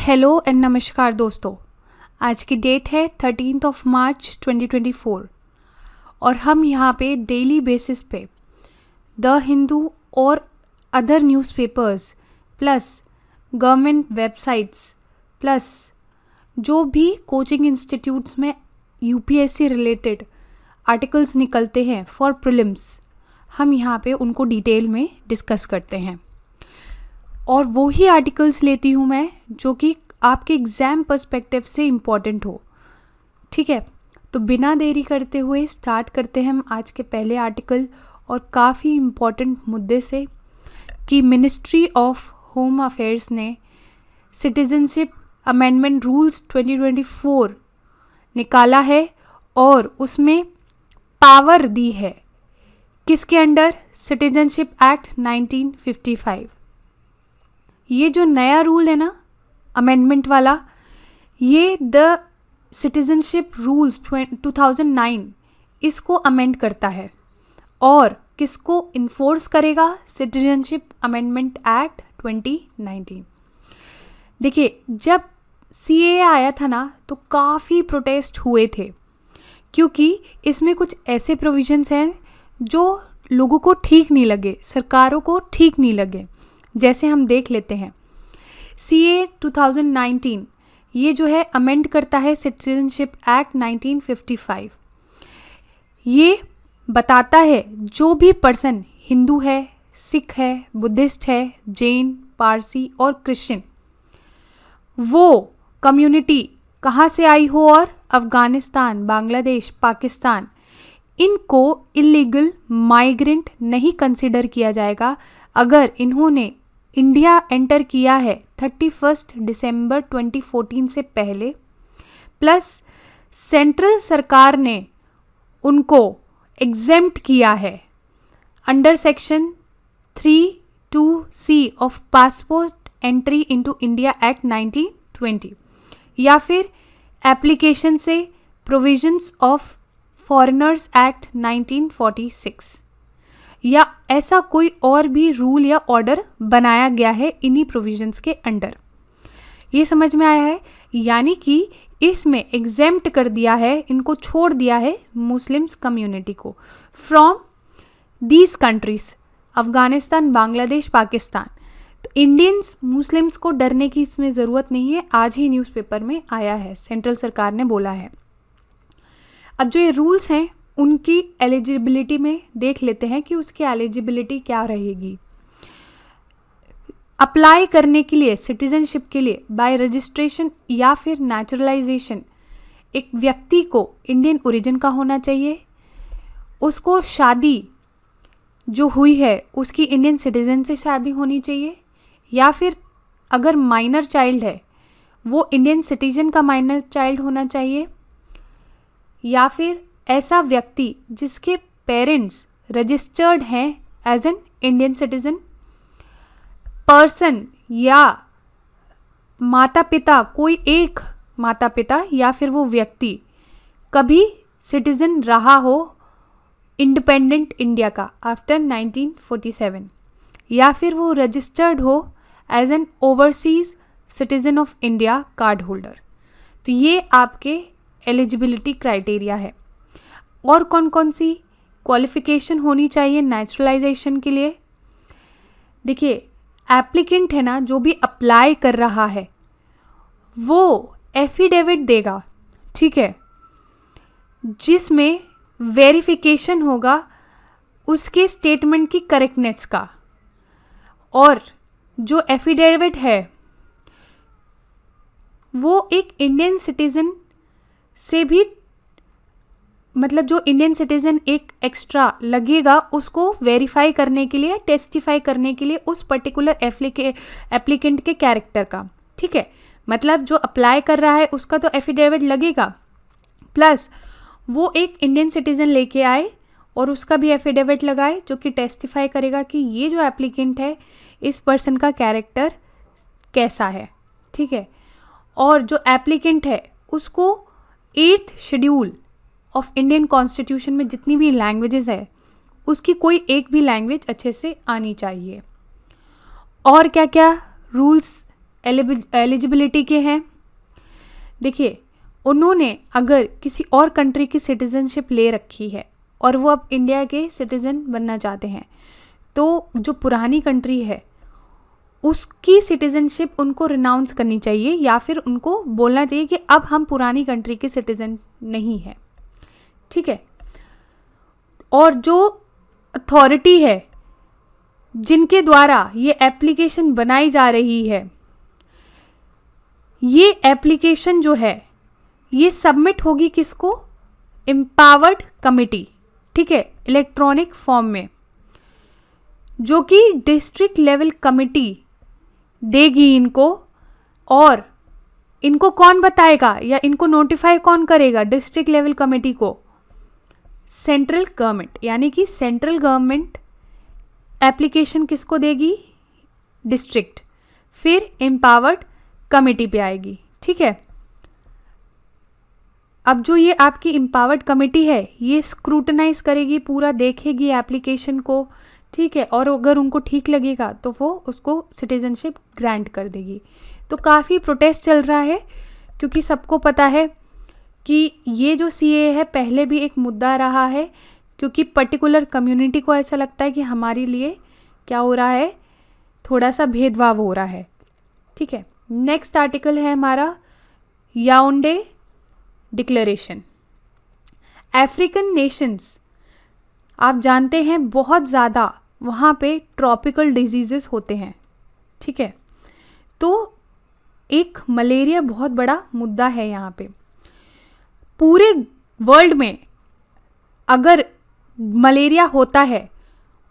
Hello and नमस्कार दोस्तों। आज की डेट है 13 मार्च 2024 और हम यहाँ पे डेली बेसिस पे द हिंदू और other newspapers plus government websites plus जो भी कोचिंग इंस्टीट्यूट्स में यूपीएससी रिलेटेड आर्टिकल्स निकलते हैं फॉर प्रीलिम्स, हम यहाँ पे उनको डिटेल में डिस्कस करते हैं और वो ही आर्टिकल्स लेती हूँ मैं जो कि आपके एग्ज़ाम पर्सपेक्टिव से इम्पॉर्टेंट हो। ठीक है, तो बिना देरी करते हुए स्टार्ट करते हैं हम आज के पहले आर्टिकल और काफ़ी इम्पॉर्टेंट मुद्दे से कि मिनिस्ट्री ऑफ होम अफेयर्स ने सिटीजनशिप अमेंडमेंट रूल्स 2024 निकाला है और उसमें पावर दी है किसके अंडर? Citizenship act 1955। ये जो नया रूल है ना अमेंडमेंट वाला, ये द सिटीजनशिप रूल्स 2009 इसको अमेंड करता है और किसको इन्फोर्स करेगा? Citizenship amendment act 2019। देखिए, जब सीएए आया था ना तो काफ़ी प्रोटेस्ट हुए थे क्योंकि इसमें कुछ ऐसे प्रोविजंस हैं जो लोगों को ठीक नहीं लगे, सरकारों को ठीक नहीं लगे। जैसे हम देख लेते हैं, सीए 2019 ये जो है अमेंड करता है सिटीजनशिप एक्ट 1955। ये बताता है जो भी पर्सन हिंदू है, सिख है, बुद्धिस्ट है, जैन, पारसी और क्रिश्चियन, वो कम्युनिटी कहाँ से आई हो और अफ़गानिस्तान, बांग्लादेश, पाकिस्तान, इनको इलीगल माइग्रेंट नहीं कंसिडर किया जाएगा अगर इन्होंने इंडिया एंटर किया है 31 दिसंबर 2014 से पहले, प्लस सेंट्रल सरकार ने उनको एग्जेम्प्ट किया है under section 32C of passport entry into India act 1920 या फिर एप्लीकेशन से प्रोविजंस ऑफ फॉरेनर्स एक्ट 1946 या ऐसा कोई और भी रूल या ऑर्डर बनाया गया है इन्हीं प्रोविजंस के अंडर। ये समझ में आया है? यानी कि इसमें एग्जेम्प्ट कर दिया है, इनको छोड़ दिया है मुस्लिम्स कम्युनिटी को from these countries, Afghanistan, Bangladesh, Pakistan. तो इंडियंस मुस्लिम्स को डरने की इसमें ज़रूरत नहीं है, आज ही न्यूज़पेपर में आया है, सेंट्रल सरकार ने बोला है। अब जो ये रूल्स हैं उनकी एलिजिबिलिटी में देख लेते हैं कि उसकी एलिजिबिलिटी क्या रहेगी। अप्लाई करने के लिए सिटीजनशिप के लिए बाय रजिस्ट्रेशन या फिर नेचुरलाइजेशन एक व्यक्ति को इंडियन ओरिजिन का होना चाहिए, उसको शादी जो हुई है उसकी इंडियन सिटीजन से शादी होनी चाहिए, या फिर अगर माइनर चाइल्ड है वो इंडियन सिटीजन का माइनर चाइल्ड होना चाहिए, या फिर ऐसा व्यक्ति जिसके पेरेंट्स रजिस्टर्ड हैं as an Indian citizen person, या माता पिता, कोई एक माता पिता या फिर वो व्यक्ति कभी सिटीजन रहा हो इंडिपेंडेंट इंडिया का आफ्टर 1947, या फिर वो रजिस्टर्ड हो as an overseas citizen of India card holder. तो ये आपके एलिजिबिलिटी क्राइटेरिया है। और कौन कौन सी क्वालिफ़िकेशन होनी चाहिए नेचुरलाइजेशन के लिए? देखिए, एप्लीकेंट है ना जो भी अप्लाई कर रहा है वो एफिडेविट देगा, ठीक है, जिसमें वेरिफिकेशन होगा उसके स्टेटमेंट की करेक्टनेस का। और जो एफिडेविट है वो एक इंडियन सिटीज़न से भी, मतलब जो इंडियन सिटीज़न एक एक्स्ट्रा लगेगा उसको वेरीफाई करने के लिए, टेस्टिफाई करने के लिए उस पर्टिकुलर एप्लीकेंट के कैरेक्टर का। ठीक है, मतलब जो अप्लाई कर रहा है उसका तो एफिडेविट लगेगा, प्लस वो एक इंडियन सिटीज़न लेके आए और उसका भी एफिडेविट लगाए जो कि टेस्टिफाई करेगा कि ये जो एप्लीकेंट है इस पर्सन का कैरेक्टर कैसा है। ठीक है, और जो एप्लीकेंट है उसको 8th schedule of Indian constitution में जितनी भी लैंग्वेजेस है उसकी कोई एक भी लैंग्वेज अच्छे से आनी चाहिए। और क्या क्या रूल्स एलिजिबिलिटी के हैं। देखिए, उन्होंने अगर किसी और कंट्री की सिटीज़नशिप ले रखी है और वो अब इंडिया के सिटीज़न बनना चाहते हैं, तो जो पुरानी कंट्री है उसकी सिटीज़नशिप उनको रिनाउंस करनी चाहिए, या फिर उनको बोलना चाहिए कि अब हम पुरानी कंट्री के सिटीज़न नहीं हैं। ठीक है। और जो अथॉरिटी है जिनके द्वारा ये एप्लीकेशन बनाई जा रही है, ये एप्लीकेशन जो है ये सबमिट होगी किसको? Empowered committee. ठीक है, इलेक्ट्रॉनिक फॉर्म में, जो कि डिस्ट्रिक्ट लेवल कमिटी देगी इनको। और इनको कौन बताएगा या इनको नोटिफाई कौन करेगा डिस्ट्रिक्ट लेवल कमिटी को? Central government. यानी कि सेंट्रल गवर्नमेंट एप्लीकेशन किसको देगी? डिस्ट्रिक्ट, फिर एम्पावर्ड कमिटी पे आएगी। ठीक है। अब जो ये आपकी एम्पावर्ड कमेटी है ये स्क्रूटनाइज करेगी, पूरा देखेगी एप्लीकेशन को। ठीक है। और अगर उनको ठीक लगेगा तो वो उसको सिटीजनशिप ग्रांट कर देगी। तो काफ़ी प्रोटेस्ट चल रहा है, क्योंकि सबको पता है कि ये जो सीए है पहले भी एक मुद्दा रहा है, क्योंकि पर्टिकुलर कम्युनिटी को ऐसा लगता है कि हमारे लिए क्या हो रहा है, थोड़ा सा भेदभाव हो रहा है। ठीक है। नेक्स्ट आर्टिकल है हमारा याओंडे डिक्लेरेशन। अफ्रीकन नेशंस, आप जानते हैं बहुत ज़्यादा वहाँ पे ट्रॉपिकल डिजीज़ेस होते हैं। ठीक है। तो एक मलेरिया बहुत बड़ा मुद्दा है यहाँ पे। पूरे वर्ल्ड में अगर मलेरिया होता है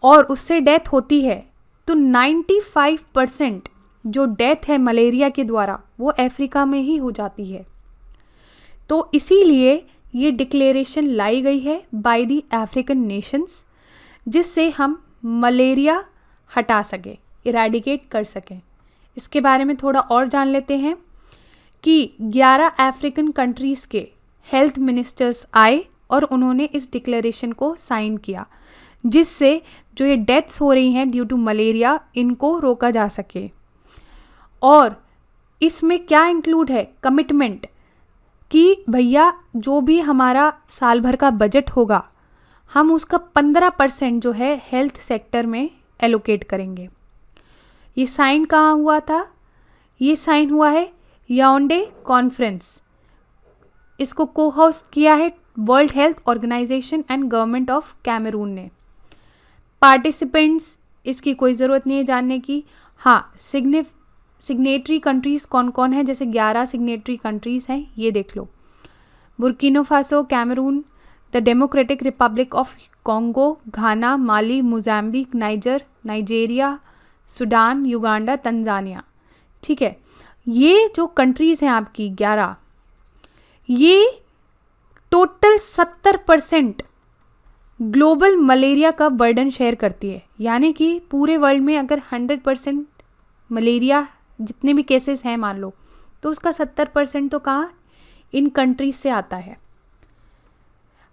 और उससे डेथ होती है तो 95% जो डेथ है मलेरिया के द्वारा वो अफ्रीका में ही हो जाती है। तो इसीलिए ये डिक्लेरेशन लाई गई है बाय द अफ्रीकन नेशंस, जिससे हम मलेरिया हटा सकें, इरेडिकेट कर सकें। इसके बारे में थोड़ा और जान लेते हैं कि 11 अफ्रीकन कंट्रीज़ के हेल्थ मिनिस्टर्स आए और उन्होंने इस डिक्लेरेशन को साइन किया, जिससे जो ये डेथ्स हो रही हैं ड्यू टू मलेरिया इनको रोका जा सके। और इसमें क्या इंक्लूड है? कमिटमेंट कि भैया जो भी हमारा साल भर का बजट होगा हम उसका 15% जो है हेल्थ सेक्टर में एलोकेट करेंगे। ये साइन कहाँ हुआ था? ये साइन हुआ है याओंडे कॉन्फ्रेंस। इसको को होस्ट किया है World Health Organization and government of Cameroon ने। पार्टिसिपेंट्स, इसकी कोई ज़रूरत नहीं है जानने की। हाँ, सिग्नेटरी कंट्रीज़ कौन कौन है? जैसे 11 सिग्नेटरी कंट्रीज़ हैं, ये देख लो। Burkina Faso, Cameroon, the Democratic Republic of Congo, Ghana, Mali, Mozambique, Nigeria, Sudan, Uganda, Tanzania. ठीक है। ये जो कंट्रीज़ हैं आपकी 11, ये टोटल 70% ग्लोबल मलेरिया का बर्डन शेयर करती है। यानी कि पूरे वर्ल्ड में अगर 100% मलेरिया जितने भी केसेस हैं मान लो, तो उसका 70% तो कहाँ? इन कंट्रीज से आता है।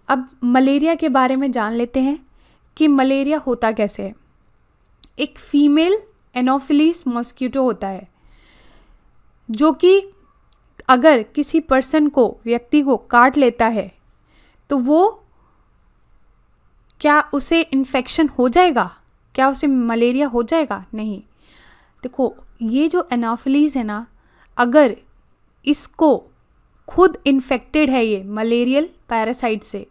अब मलेरिया के बारे में जान लेते हैं कि मलेरिया होता कैसे है। एक फीमेल एनोफिलीस मॉस्किटो होता है, जो कि अगर किसी पर्सन को, व्यक्ति को काट लेता है तो वो क्या उसे इन्फेक्शन हो जाएगा? क्या उसे मलेरिया हो जाएगा? नहीं। देखो, ये जो एनोफिलीज है ना, अगर इसको खुद इन्फेक्टेड है ये मलेरियल पैरासाइट से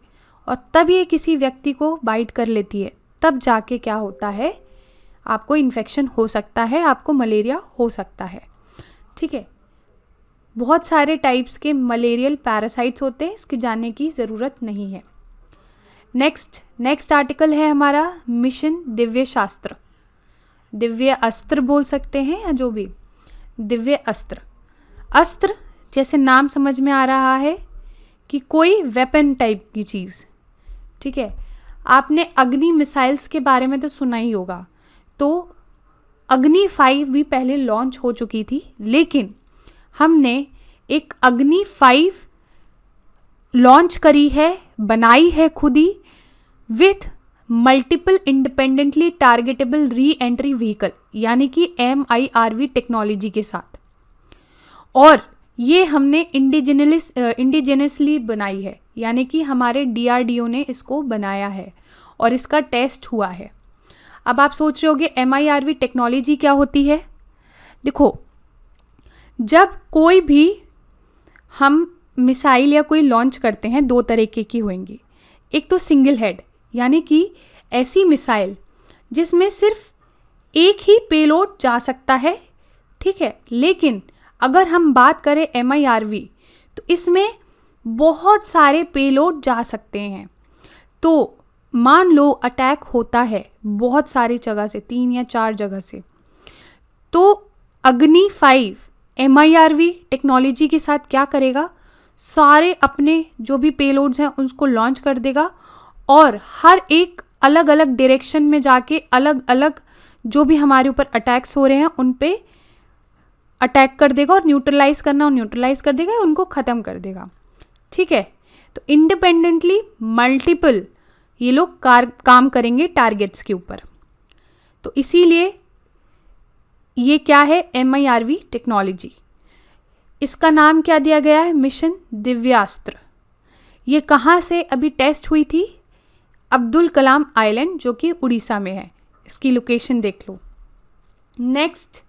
और तब ये किसी व्यक्ति को बाइट कर लेती है, तब जाके क्या होता है, आपको इन्फेक्शन हो सकता है, आपको मलेरिया हो सकता है। ठीक है। बहुत सारे टाइप्स के मलेरियल पैरासाइट्स होते हैं, इसके जानने की ज़रूरत नहीं है। नेक्स्ट आर्टिकल है हमारा मिशन दिव्य शास्त्र। दिव्य अस्त्र बोल सकते हैं या जो भी, दिव्य अस्त्र। अस्त्र जैसे नाम समझ में आ रहा है कि कोई वेपन टाइप की चीज़। ठीक है। आपने अग्नि मिसाइल्स के बारे में तो सुना ही होगा। तो अग्नि 5 भी पहले लॉन्च हो चुकी थी, लेकिन हमने एक अग्नि 5 लॉन्च करी है, बनाई है खुद ही, with multiple independently targetable re entry vehicle, यानी कि MIRV टेक्नोलॉजी के साथ। और ये हमने इंडिजिनसली बनाई है, यानी कि हमारे DRDO ने इसको बनाया है और इसका टेस्ट हुआ है। अब आप सोच रहे होगे MIRV टेक्नोलॉजी क्या होती है। देखो, जब कोई भी हम मिसाइल या कोई लॉन्च करते हैं, दो तरीके की होंगी। एक तो सिंगल हेड, यानी कि ऐसी मिसाइल जिसमें सिर्फ एक ही पेलोड जा सकता है, ठीक है। लेकिन अगर हम बात करें MIRV, तो इसमें बहुत सारे पेलोड जा सकते हैं। तो मान लो अटैक होता है बहुत सारी जगह से, 3 या 4 जगह से, तो अग्नि 5 MIRV टेक्नोलॉजी के साथ क्या करेगा, सारे अपने जो भी पेलोड्स हैं उसको लॉन्च कर देगा और हर एक अलग अलग डायरेक्शन में जाके अलग अलग जो भी हमारे ऊपर अटैक्स हो रहे हैं उन पे अटैक कर देगा, और न्यूट्रलाइज करना और न्यूट्रलाइज कर देगा, उनको ख़त्म कर देगा, ठीक है। तो इंडिपेंडेंटली मल्टीपल ये लोग काम करेंगे टारगेट्स के ऊपर। तो इसीलिए ये क्या है, MIRV टेक्नोलॉजी। इसका नाम क्या दिया गया है, मिशन दिव्यास्त्र। ये कहाँ से अभी टेस्ट हुई थी, अब्दुल कलाम आइलैंड, जो कि उड़ीसा में है। इसकी लोकेशन देख लो। नेक्स्ट,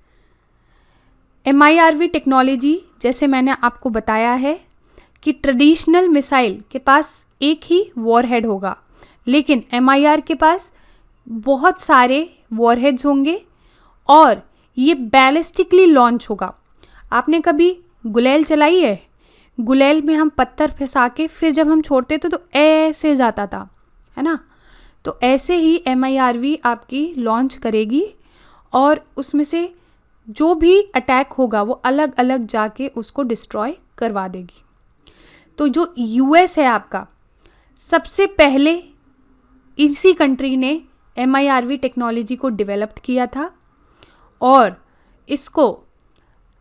MIRV टेक्नोलॉजी, जैसे मैंने आपको बताया है कि ट्रेडिशनल मिसाइल के पास एक ही वॉरहेड होगा, लेकिन MIR के पास बहुत सारे वॉरहेड्स होंगे और ये बैलिस्टिकली लॉन्च होगा। आपने कभी गुलेल चलाई है? गुलेल में हम पत्थर फंसा के फिर जब हम छोड़ते थे तो ऐसे जाता था, है ना। तो ऐसे ही MIRV आपकी लॉन्च करेगी और उसमें से जो भी अटैक होगा वो अलग अलग जाके उसको डिस्ट्रॉय करवा देगी। तो जो US है आपका, सबसे पहले इसी कंट्री ने MIRV टेक्नोलॉजी को डेवलप्ड किया था और इसको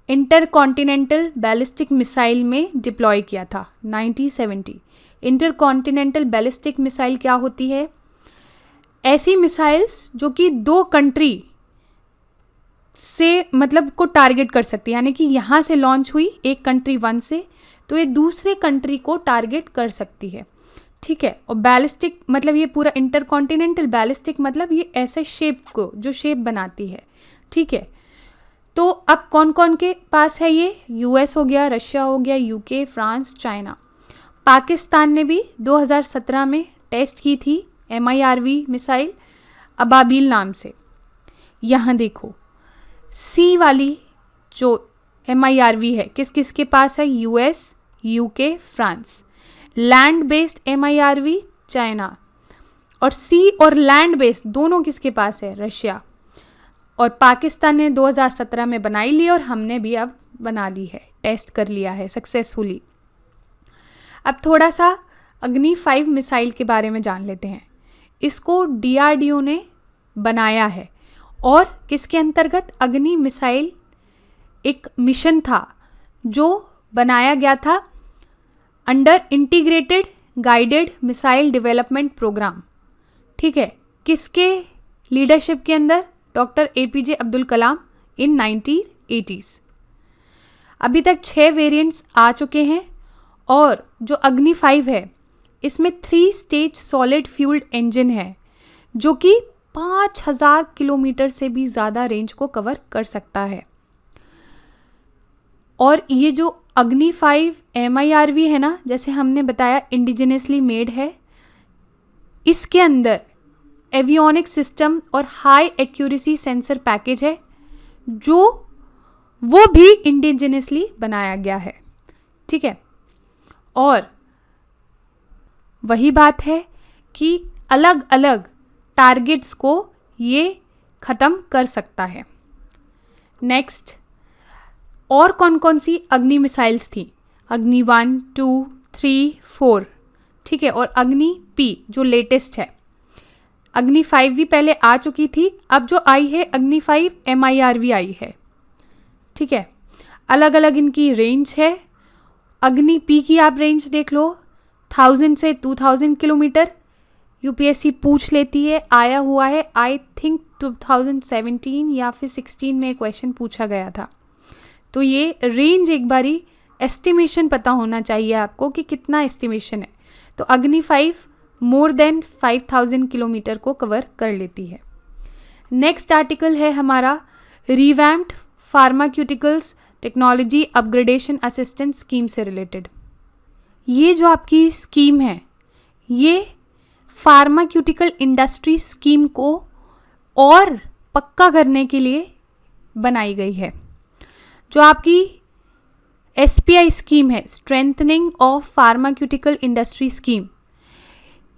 इंटरकॉन्टिनेंटल बैलिस्टिक मिसाइल में डिप्लॉय किया था 1970। इंटरकॉन्टिनेंटल बैलिस्टिक मिसाइल क्या होती है, ऐसी मिसाइल्स जो कि 2 कंट्री से मतलब को टारगेट कर सकती है, यानी कि यहाँ से लॉन्च हुई एक कंट्री 1 से, तो ये दूसरे कंट्री को टारगेट कर सकती है, ठीक है। और बैलिस्टिक मतलब ये पूरा इंटरकॉन्टिनेंटल बैलिस्टिक मतलब ये ऐसे शेप को जो शेप बनाती है, ठीक है। तो अब कौन कौन के पास है ये, US हो गया, रशिया हो गया, UK, फ्रांस, चाइना। पाकिस्तान ने भी 2017 में टेस्ट की थी MIRV मिसाइल अबाबील नाम से। यहाँ देखो C वाली जो MIRV है किस किस के पास है, US, UK, France. Land based MIRV China, और C और लैंड बेस्ड दोनों किसके पास है, रशिया। और पाकिस्तान ने 2017 में बनाई ली और हमने भी अब बना ली है, टेस्ट कर लिया है सक्सेसफुली। अब थोड़ा सा अग्नि 5 मिसाइल के बारे में जान लेते हैं। इसको DRDO ने बनाया है और किसके अंतर्गत, अग्नि मिसाइल एक मिशन था जो बनाया गया था under integrated guided missile development programme, ठीक है। किसके लीडरशिप के अंदर, doctor APJ Abdul Kalam in 1980s। अभी तक 6 वेरिएंट्स आ चुके हैं और जो अग्नि 5 है इसमें 3 स्टेज सॉलिड फ्यूल्ड इंजन है जो कि 5000 किलोमीटर से भी ज़्यादा रेंज को कवर कर सकता है। और ये जो अग्नि 5 MIRV है ना, जैसे हमने बताया इंडिजिनसली मेड है, इसके अंदर एवियोनिक सिस्टम और हाई एक्यूरेसी सेंसर पैकेज है जो वो भी इंडिजिनसली बनाया गया है, ठीक है। और वही बात है कि अलग अलग टारगेट्स को ये ख़त्म कर सकता है। नेक्स्ट, और कौन कौन सी अग्नि मिसाइल्स थी, अग्नि 1, 2, 3, 4, ठीक है। और अग्नि P जो लेटेस्ट है, अग्नि 5 भी पहले आ चुकी थी, अब जो आई है अग्नि 5 MIRV आई है, ठीक है। अलग अलग इनकी रेंज है। अग्नि P की आप रेंज देख लो, 1000 से 2000 किलोमीटर। UPSC पूछ लेती है, आया हुआ है, आई थिंक 2017 या फिर 16 में क्वेश्चन पूछा गया था। तो ये रेंज एक बारी एस्टिमेशन पता होना चाहिए आपको कि कितना एस्टिमेशन है। तो अग्नि 5 मोर देन 5000 किलोमीटर को कवर कर लेती है। नेक्स्ट आर्टिकल है हमारा revamped pharmaceuticals technology upgradation assistance scheme से रिलेटेड। ये जो आपकी स्कीम है ये फार्माक्यूटिकल इंडस्ट्री स्कीम को और पक्का करने के लिए बनाई गई है। जो आपकी SPI स्कीम है, strengthening of pharmaceutical industry scheme,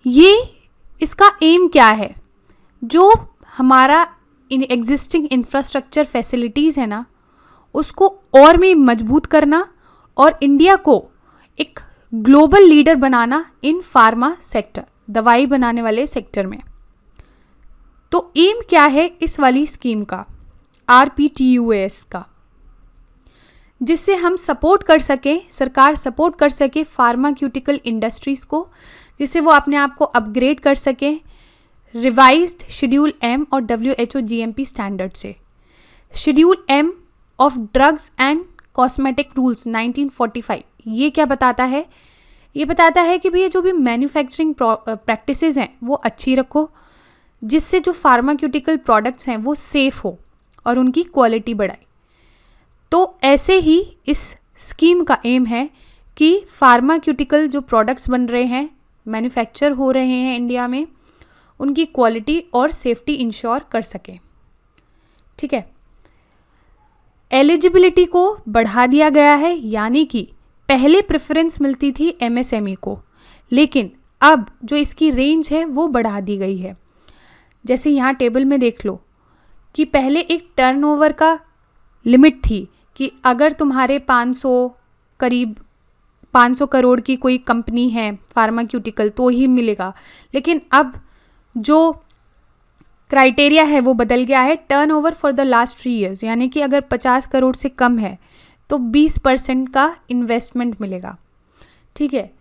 ये इसका एम क्या है? जो हमारा एग्जिस्टिंग इंफ्रास्ट्रक्चर फैसिलिटीज़ है ना, उसको और भी मजबूत करना और इंडिया को एक ग्लोबल लीडर बनाना इन फार्मा सेक्टर, दवाई बनाने वाले सेक्टर में। तो एम क्या है इस वाली स्कीम का, RPTUS का, जिससे हम सपोर्ट कर सकें, सरकार सपोर्ट कर सके फार्माक्यूटिकल इंडस्ट्रीज़ को, जिससे वो अपने आप को अपग्रेड कर सकें रिवाइज्ड शेड्यूल M और WHO GMP स्टैंडर्ड से। Schedule M of drugs and cosmetic rules 1945 ये क्या बताता है? ये बताता है कि भैया जो भी मैन्युफैक्चरिंग प्रैक्टिसेस हैं वो अच्छी रखो, जिससे जो फार्माक्यूटिकल प्रोडक्ट्स हैं वो सेफ़ हो और उनकी क्वालिटी बढ़ाए। तो ऐसे ही इस स्कीम का एम है कि फार्माक्यूटिकल जो प्रोडक्ट्स बन रहे हैं, मैन्युफैक्चर हो रहे हैं इंडिया में, उनकी क्वालिटी और सेफ्टी इंश्योर कर सकें। ठीक है, एलिजिबिलिटी को बढ़ा दिया गया है, यानी कि पहले प्रेफरेंस मिलती थी MSME को, लेकिन अब जो इसकी रेंज है वो बढ़ा दी गई है। जैसे यहाँ टेबल में देख लो कि पहले एक टर्नओवर का लिमिट थी कि अगर तुम्हारे 500 करोड़ की कोई कंपनी है फार्माक्यूटिकल तो ही मिलेगा, लेकिन अब जो क्राइटेरिया है वो बदल गया है। Turnover for the last 3 years, यानी कि अगर 50 करोड़ से कम है तो 20% का इन्वेस्टमेंट मिलेगा। ठीक है,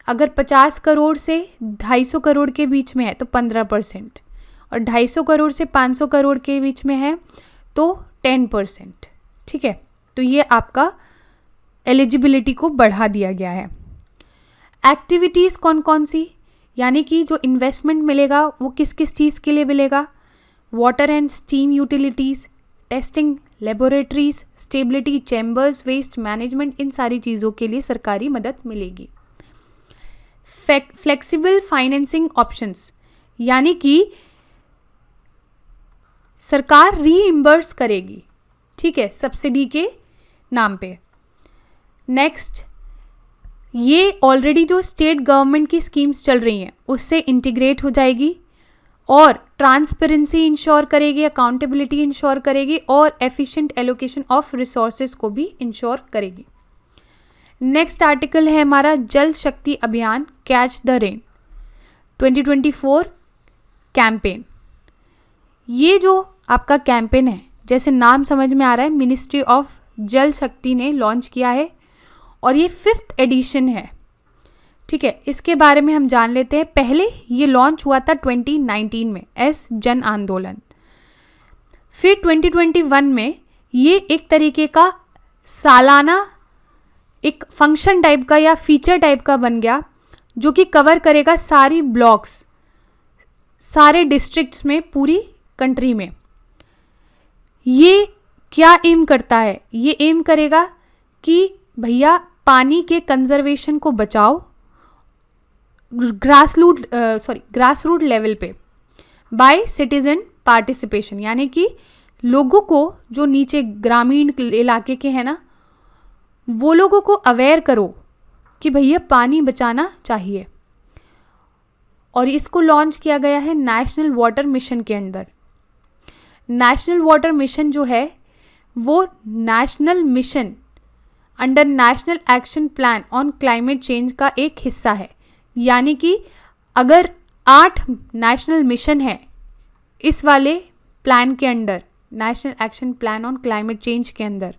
अगर 50 करोड़ से 250 करोड़ के बीच में है तो 15%, और 250 करोड़ से 500 करोड़ के बीच में है तो 10%। ठीक है, तो ये आपका एलिजिबिलिटी को बढ़ा दिया गया है। एक्टिविटीज़ कौन कौन सी, यानी कि जो इन्वेस्टमेंट मिलेगा वो किस किस चीज़ के लिए मिलेगा? Water and steam utilities, testing laboratories, stability chambers, waste management, इन सारी चीज़ों के लिए सरकारी मदद मिलेगी। फ्लेक्सिबल फाइनेंसिंग ऑप्शंस, यानी कि सरकार रीइम्बर्स करेगी, ठीक है, सब्सिडी के नाम पे। नेक्स्ट, ये ऑलरेडी जो स्टेट गवर्नमेंट की स्कीम्स चल रही हैं उससे इंटीग्रेट हो जाएगी और ट्रांसपेरेंसी इंश्योर करेगी, अकाउंटेबिलिटी इंश्योर करेगी और एफिशिएंट एलोकेशन ऑफ रिसोर्सेज को भी इंश्योर करेगी। नेक्स्ट आर्टिकल है हमारा जल शक्ति अभियान कैच द रेन 2024 कैंपेन। ये जो आपका कैंपेन है, जैसे नाम समझ में आ रहा है, मिनिस्ट्री ऑफ जल शक्ति ने लॉन्च किया है और ये 5th एडिशन है। ठीक है, इसके बारे में हम जान लेते हैं। पहले ये लॉन्च हुआ था 2019 में एस जन आंदोलन, फिर 2021 में ये एक तरीके का सालाना एक फंक्शन टाइप का या फीचर टाइप का बन गया, जो कि कवर करेगा सारी ब्लॉक्स, सारे डिस्ट्रिक्ट्स में, पूरी कंट्री में। ये क्या एम करता है? ये एम करेगा कि भैया पानी के कंजर्वेशन को बचाओ ग्रास रूट लेवल पे बाय सिटीजन पार्टिसिपेशन, यानी कि लोगों को जो नीचे ग्रामीण इलाके के हैं ना, वो लोगों को अवेयर करो कि भैया पानी बचाना चाहिए। और इसको लॉन्च किया गया है नेशनल वाटर मिशन के अंदर। नेशनल वाटर मिशन जो है वो national mission under national action plan on climate change का एक हिस्सा है। यानी कि अगर 8 नेशनल मिशन है इस वाले प्लान के under, national action plan on climate change के अंदर,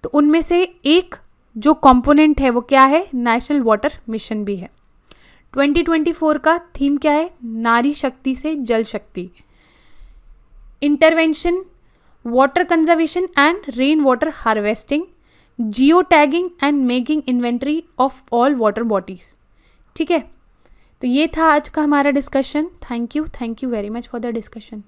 तो उनमें से एक जो कंपोनेंट है वो क्या है? नेशनल वाटर मिशन भी है। 2024 का थीम क्या है? नारी शक्ति से जल शक्ति। Intervention water conservation and rain water harvesting, geo tagging and making inventory of all water bodies. ठीक है, तो ये था आज का हमारा discussion. Thank you very much for the discussion.